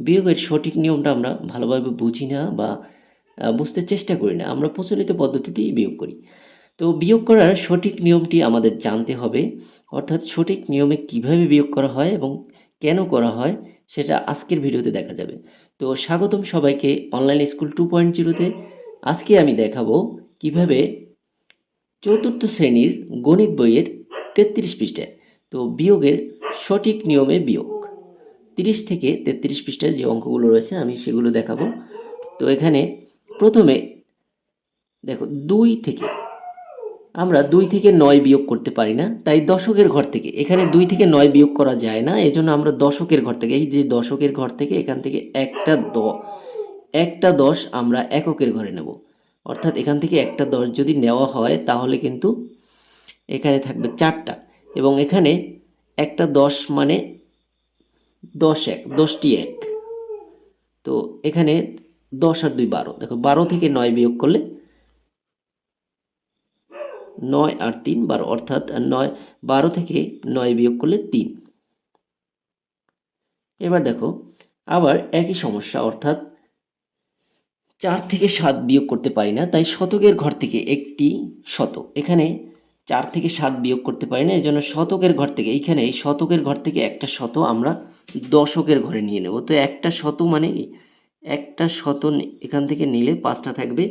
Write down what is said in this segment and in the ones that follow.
বিয়োগের সঠিক নিয়মটা আমরা ভালোভাবে বুঝি না বা বুঝতে চেষ্টা করি না। আমরা প্রচলিত পদ্ধতিতেই বিয়োগ করি। তো বিয়োগ করার সঠিক নিয়মটি আমাদের জানতে হবে, অর্থাৎ সঠিক নিয়মে কিভাবে বিয়োগ করা হয় এবং কেন করা হয় সেটা আজকের ভিডিওতে দেখা যাবে। তো স্বাগতম সবাইকে অনলাইন স্কুল 2.0-তে। আজকে আমি দেখাবো কিভাবে চতুর্থ শ্রেণীর গণিত বইয়ের 33 পৃষ্ঠায় তো বিয়োগের সঠিক নিয়মে বিয়োগ 30 থেকে 33 পৃষ্ঠায় যে অঙ্কগুলো রয়েছে আমি সেগুলো দেখাবো। তো এখানে প্রথমে দেখো 2 থেকে আমরা 2 থেকে 9 বিয়োগ করতে পারি না, তাই দশকের ঘর থেকে এখানে 2 থেকে 9 বিয়োগ করা যায় না, এজন্য আমরা দশকের ঘর থেকে, এই যে দশকের ঘর থেকে এখান থেকে একটা 10 আমরা এককের ঘরে নেব। অর্থাৎ এখান থেকে একটা 10 যদি নেওয়া হয় তাহলে কিন্তু এখানে থাকবে 4টা, এবং এখানে একটা 10 মানে 10টি এক। তো এখানে 10 আর 2 12, দেখো 12 থেকে 9 বিয়োগ করলে 9 আর 3 12, অর্থাৎ 12 থেকে 9 বিয়োগ করলে 3। এবার দেখো আবার একই সমস্যা, অর্থাৎ 4 থেকে 7 বিয়োগ করতে পারি না, তাই শতকের ঘর থেকে একটি শতক, এখানে 4 থেকে 7 বিয়োগ করতে পারি না, এজন্য শতকের ঘর থেকে, এইখানে এই শতকের ঘর থেকে একটা শত আমরা দশকের ঘরে নিয়ে নেব। তো একটা শত মানে একটা শত এখান থেকে নিলে 5টা থাকবে,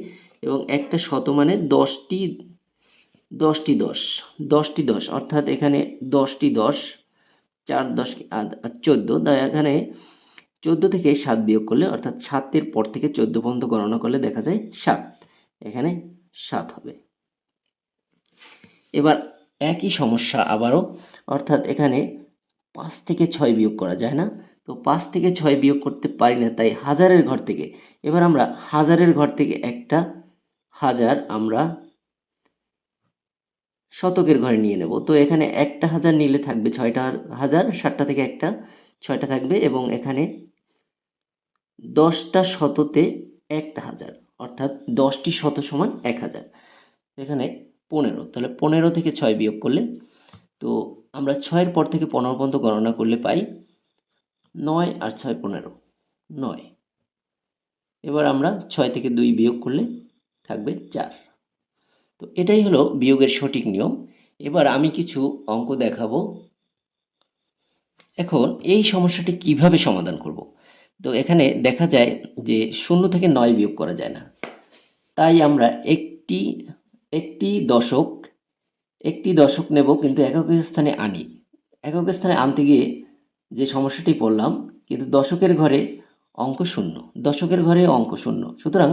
এবং একটা শত মানে 10টি 10, অর্থাৎ এখানে 10টি 10, 4 10 14, তাই এখানে 14 থেকে 7 বিয়োগ করলে, অর্থাৎ 7-এর পর থেকে 14 পর্যন্ত গণনা করলে দেখা যায় 7, এখানে 7 হবে। এবার একই সমস্যা আবারও, অর্থাৎ এখানে 5 থেকে 6 বিয়োগ করা যায় না, তো 5 থেকে 6 বিয়োগ করতে পারি না, তাই হাজারের ঘর থেকে, এবার আমরা হাজারের ঘর থেকে একটা হাজার আমরা শতকের ঘরে নিয়ে নেব। তো এখানে একটা হাজার নিলে থাকবে 6টা হাজার, 7টা থেকে একটা 6টা থাকবে, এবং এখানে 10টা শততে একটা হাজার, অর্থাৎ 10টি শত সমান 1000। এখানে 15, তাহলে 15 থেকে 6 বিয়োগ করলে, তো আমরা 6-এর পর থেকে 15 পর্যন্ত গণনা করলে পাই 9 আর 6 15, 9। এবার আমরা 6 থেকে 2 বিয়োগ করলে থাকবে 4। তো এটাই হলো বিয়োগের সঠিক নিয়ম। এবার আমি কিছু অঙ্ক দেখাবো। এখন এই সমস্যাটি কিভাবে সমাধান করব। তো এখানে দেখা যায় যে 0 থেকে 9 বিয়োগ করা যায় না, তাই আমরা একটি দশক নেব, কিন্তু এককের স্থানে আনি। এককের স্থানে আনতে গিয়ে যে সমস্যাটি পড়লাম, কিন্তু দশকের ঘরে অঙ্ক শূন্য, দশকের ঘরে অঙ্ক শূন্য, সুতরাং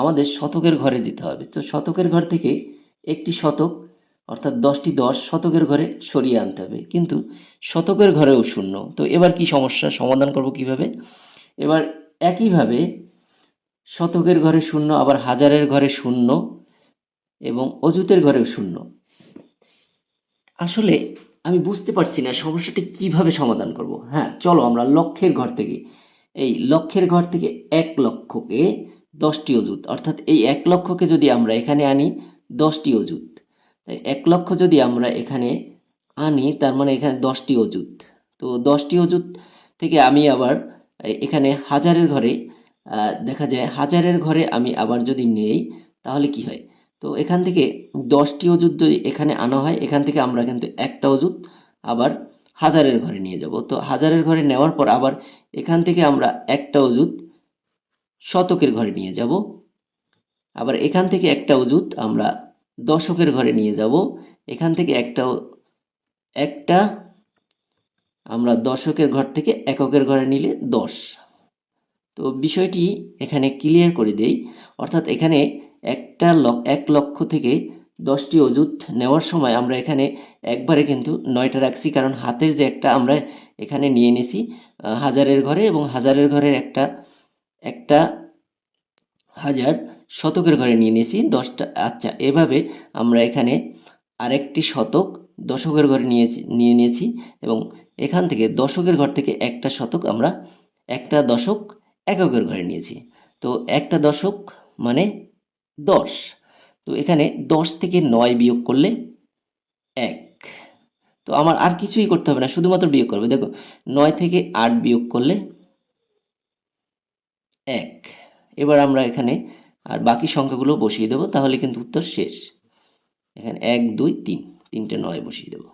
আমাদের শতকের ঘরে যেতে হবে। তো শতকের ঘর থেকে একটি শতক, অর্থাৎ 10টি 10 শতকের ঘরে সরিয়ে আনতে হবে, কিন্তু শতকের ঘরেও শূন্য। তো এবার কি সমস্যা সমাধান করব কিভাবে? এবার একইভাবে শতকের ঘরে শূন্য, আবার হাজারের ঘরে শূন্য, এবং অযুতের ঘরেও শূন্য। আসলে আমি বুঝতে পারছি না সমস্যাটি কিভাবে সমাধান করব। হ্যাঁ, চলো আমরা লক্ষের ঘর থেকে, এই লক্ষের ঘর থেকে 1 লক্ষকে 10টি অযুত, অর্থাৎ এই 1 লক্ষকে যদি আমরা এখানে আনি 10টি অযুত, তাই 1 লক্ষ যদি আমরা এখানে আনি তার মানে এখানে 10টি অযুত। তো 10টি অযুত থেকে আমি আবার এখানে হাজারের ঘরে, দেখা যায় হাজারের ঘরে আমি আবার যদি নেই তাহলে কি হয়। তো এখান থেকে 10টি অযুত যদি এখানে আনা হয়, এখান থেকে আমরা কিন্তু একটা অযুত আবার হাজারের ঘরে নিয়ে যাব। তো হাজারের ঘরে নেওয়ার পর আবার এখান থেকে আমরা একটা অযুত শতকের ঘরে নিয়ে যাব, আবার এখান থেকে একটা অযুত আমরা দশকের ঘরে নিয়ে যাব, এখান থেকে একটা আমরা দশকের ঘর থেকে এককের ঘরে নিলে 10। তো বিষয়টি এখানে ক্লিয়ার করে দেই, অর্থাৎ এখানে 1 লক্ষ থেকে 10টি অযুত নেওয়ার সময় আমরা এখানে একবারে কিন্তু 9টা রাখছি, কারণ হাতের যে একটা আমরা এখানে নিয়ে নিয়েছি হাজারের ঘরে, এবং হাজারের ঘরের একটা হাজার শতকের ঘরে নিয়ে নিয়েছি 10টা। আচ্ছা, এভাবে আমরা এখানে আরেকটি শতক দশকের ঘরে নিয়ে নিয়েছি, এবং এখান থেকে দশকের ঘর থেকে একটা শতক আমরা একটা দশক এককের ঘরে নিয়েছি। তো একটা দশক মানে 10। তো এখানে 10 থেকে 9 বিয়োগ করলে 1। তো আমার আর কিছুই করতে হবে না, শুধুমাত্র বিয়োগ করবে। দেখো 9 থেকে 8 বিয়োগ করলে 1। এবার আমরা এখানে আর বাকি সংখ্যাগুলো বসিয়ে দেব, তাহলে কিন্তু উত্তর শেষ। এখানে 1 2 3 তিনটে 9 বসিয়ে দেব।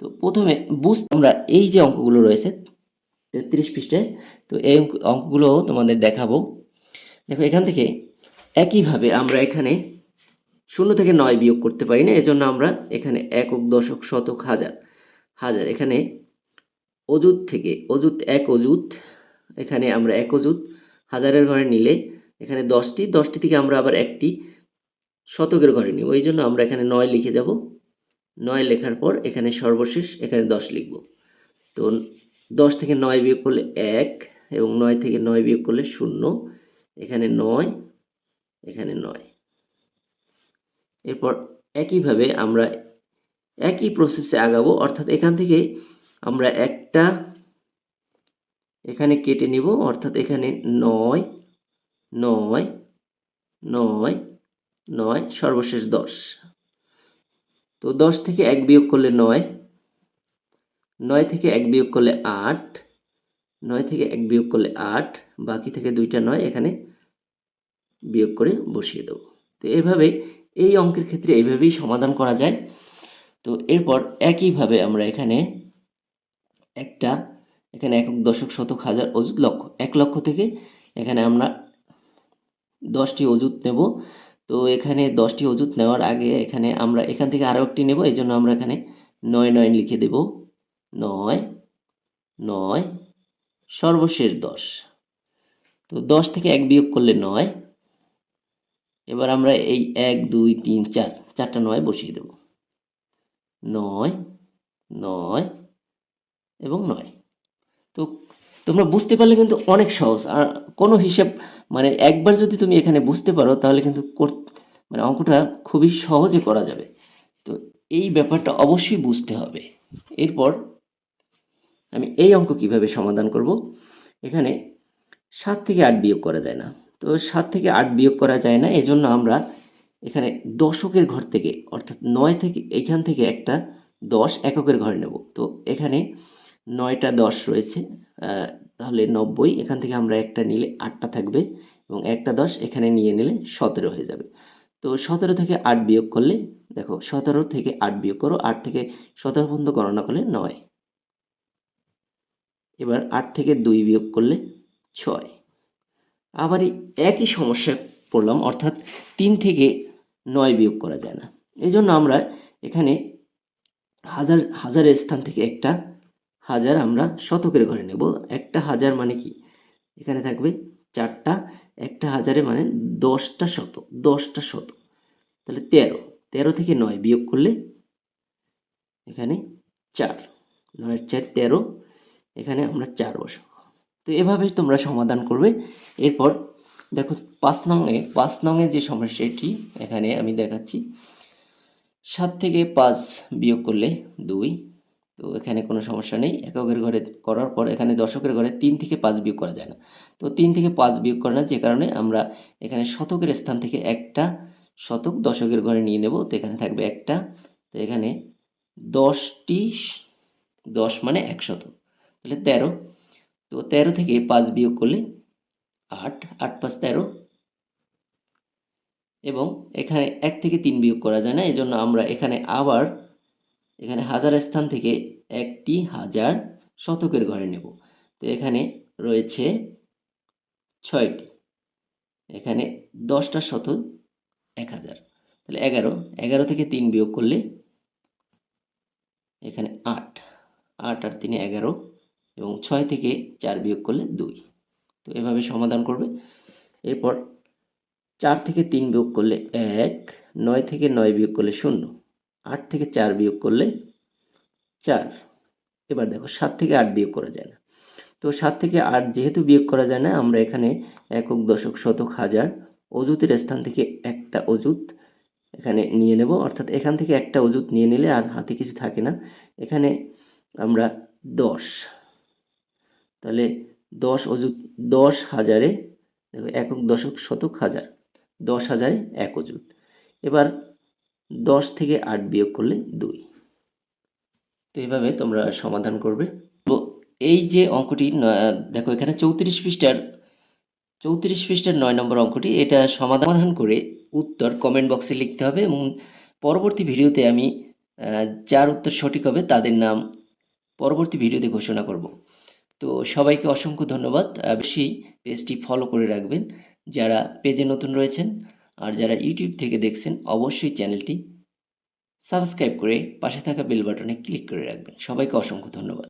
তো প্রথমে আমরা এই যে অঙ্কগুলো রয়েছে 33 পৃষ্ঠায়, তো এই অঙ্কগুলো তোমাদের দেখাবো। দেখো এখান থেকে একইভাবে আমরা এখানে 0 থেকে 9 বিয়োগ করতে পারি না, এজন্য আমরা এখানে একক, দশক, শতক, হাজার, হাজার এখানে অযুত থেকে অযুত, এক অযুত, এখানে আমরা এক অযুত হাজারের ঘরে নিলে এখানে 10টি থেকে আমরা আবার একটি শতকের ঘরে নিব, এই জন্য আমরা এখানে 9 লিখে যাব। 9 লেখার পর এখানে সর্বশেষ এখানে 10 লিখব। তো 10 থেকে 9 বিয়োগ করলে 1 এবং 9 থেকে 9 বিয়োগ করলে 0, এখানে 9, এখানে 9। এরপর একইভাবে আমরা একই প্রসেসে আগাবো, অর্থাৎ এখান থেকে আমরা একটা এখানে কেটে নিব, অর্থাৎ এখানে 9 9 9 9 সর্বশেষ 10। তো 10 থেকে 1 বিয়োগ করলে 9, 9 থেকে 1 বিয়োগ করলে 8, 9 থেকে 1 বিয়োগ করলে 8, বাকি থেকে দুইটা 9 এখানে বিয়োগ করে বসিয়ে দেব। তো এভাবে এই অঙ্কের ক্ষেত্রে এইভাবেই সমাধান করা যায়। তো এরপর একইভাবে আমরা এখানে এখানে একক, দশক, শতক, হাজার, অযুত, লক্ষ, 1 লক্ষ থেকে এখানে আমরা 10টি অযুত নেব। তো এখানে 10টি অযুত নেওয়ার আগে এখানে আমরা এখান থেকে আরও একটি নেব, এই জন্য আমরা এখানে 9 9 লিখে দেব। 9 9 সর্বশেষ 10। তো 10 থেকে 1 বিয়োগ করলে 9। এবার আমরা এই 1 2 3 4 চারটা 9 বসিয়ে দেব। 9 9 এবং 9। তো তোমরা বুঝতে পারলে কিন্তু অনেক সহজ, আর কোনো হিসাব মানে একবার যদি তুমি এখানে বুঝতে পারো তাহলে কিন্তু মানে অঙ্কটা খুবই সহজে করা যাবে। তো এই ব্যাপারটা অবশ্যই বুঝতে হবে। এরপর আমি এই অঙ্ক কিভাবে সমাধান করব। এখানে 7 থেকে 8 বিয়োগ করা যায় না, তো 7 থেকে 8 বিয়োগ করা যায় না, এজন্য আমরা এখানে দশকের ঘর থেকে অর্থাৎ 9 থেকে এখান থেকে একটা 10 এককের ঘরে নেব। তো এখানে 9টা 10 রয়েছে, তাহলে 90, এখান থেকে আমরা একটা নিলে 8টা থাকবে এবং একটা 10 এখানে নিয়ে নিলে 17 হয়ে যাবে। তো 17 থেকে 8 বিয়োগ করলে দেখো 17 থেকে 8 বিয়োগ করো, 8 থেকে 17 পর্যন্ত গণনা করলে 9। এবার 8 থেকে 2 বিয়োগ করলে 6। আবার এই একই সমস্যায় পড়লাম, অর্থাৎ 3 থেকে 9 বিয়োগ করা যায় না, এই জন্য আমরা এখানে হাজারের স্থান থেকে একটা হাজার আমরা শতকের ঘরে নেব। একটা হাজার মানে কি, এখানে থাকবে 4টা, একটা হাজারে মানে 10টা শতক, 10টা শতক, তাহলে 13। 13 থেকে 9 বিয়োগ করলে এখানে 4, 9 4 13, এখানে আমরা 4 বসাবো। তো এভাবে তোমরা সমাধান করবে। এরপর দেখো 5 নংয়ে যে সমস্যাটি এখানে আমি দেখাচ্ছি। 7 থেকে 5 বিয়োগ করলে 2। তো এখানে কোনো সমস্যা নেই, এককের ঘরে করার পর এখানে দশকের ঘরে 3 থেকে 5 বিয়োগ করা যায় না। তো 3 থেকে 5 বিয়োগ করে না, যে কারণে আমরা এখানে শতকের স্থান থেকে একটা শতক দশকের ঘরে নিয়ে নেব। তো এখানে থাকবে একটা, তো এখানে 10টি 10 মানে 1 শতক, তাহলে 13। তো 13 থেকে 5 বিয়োগ করলে 8, 8 5 13, এবং এখানে 1 থেকে 3 বিয়োগ করা যায় না, এজন্য আমরা এখানে আবার এখানে হাজার স্থান থেকে একটি হাজার শতকের ঘরে নেব। তো এখানে রয়েছে 6টি, এখানে 10টা শতক 1000, তাহলে 11। 11 থেকে 3 বিয়োগ করলে এখানে 8, 8 আর 3 11, এবং 6 থেকে 4 বিয়োগ করলে 2। তো এভাবে সমাধান করবে। এরপর 4 থেকে 3 বিয়োগ করলে 1, 9 থেকে 9 বিয়োগ করলে 0, 8 থেকে 4 বিয়োগ করলে 4। এবার দেখো 7 থেকে 8 বিয়োগ করা যায় না, তো 7 থেকে 8 যেহেতু বিয়োগ করা যায় না, আমরা এখানে একক, দশক, শতক, হাজার, অযুতের স্থান থেকে একটা অযুত এখানে নিয়ে নেব, অর্থাৎ এখান থেকে একটা অযুত নিয়ে নিলে আর হাতে কিছু থাকে না। এখানে আমরা 10, তাহলে 10 অযুত, 10 হাজারে দেখো একক, দশক, শতক, হাজার, 10 হাজারে এক অযুত। এবার 10 থেকে 8 বিয়োগ করলে 2। তো এইভাবে তোমরা সমাধান করবে। তো এই যে অঙ্কটি দেখো এখানে 34 পৃষ্ঠার 34 পৃষ্ঠার 9 নম্বর অঙ্কটি, এটা সমাধান করে উত্তর কমেন্ট বক্সে লিখতে হবে এবং পরবর্তী ভিডিওতে আমি যার উত্তর সঠিক হবে তাদের নাম পরবর্তী ভিডিওতে ঘোষণা করব। তো সবাইকে অসংখ্য ধন্যবাদ। অবশ্যই পেজটি ফলো করে রাখবেন যারা পেজে নতুন রয়েছেন, আর যারা ইউটিউব থেকে দেখছেন অবশ্যই চ্যানেলটি সাবস্ক্রাইব করে পাশে থাকা বেল বাটনে ক্লিক করে রাখবেন। সবাইকে অসংখ্য ধন্যবাদ।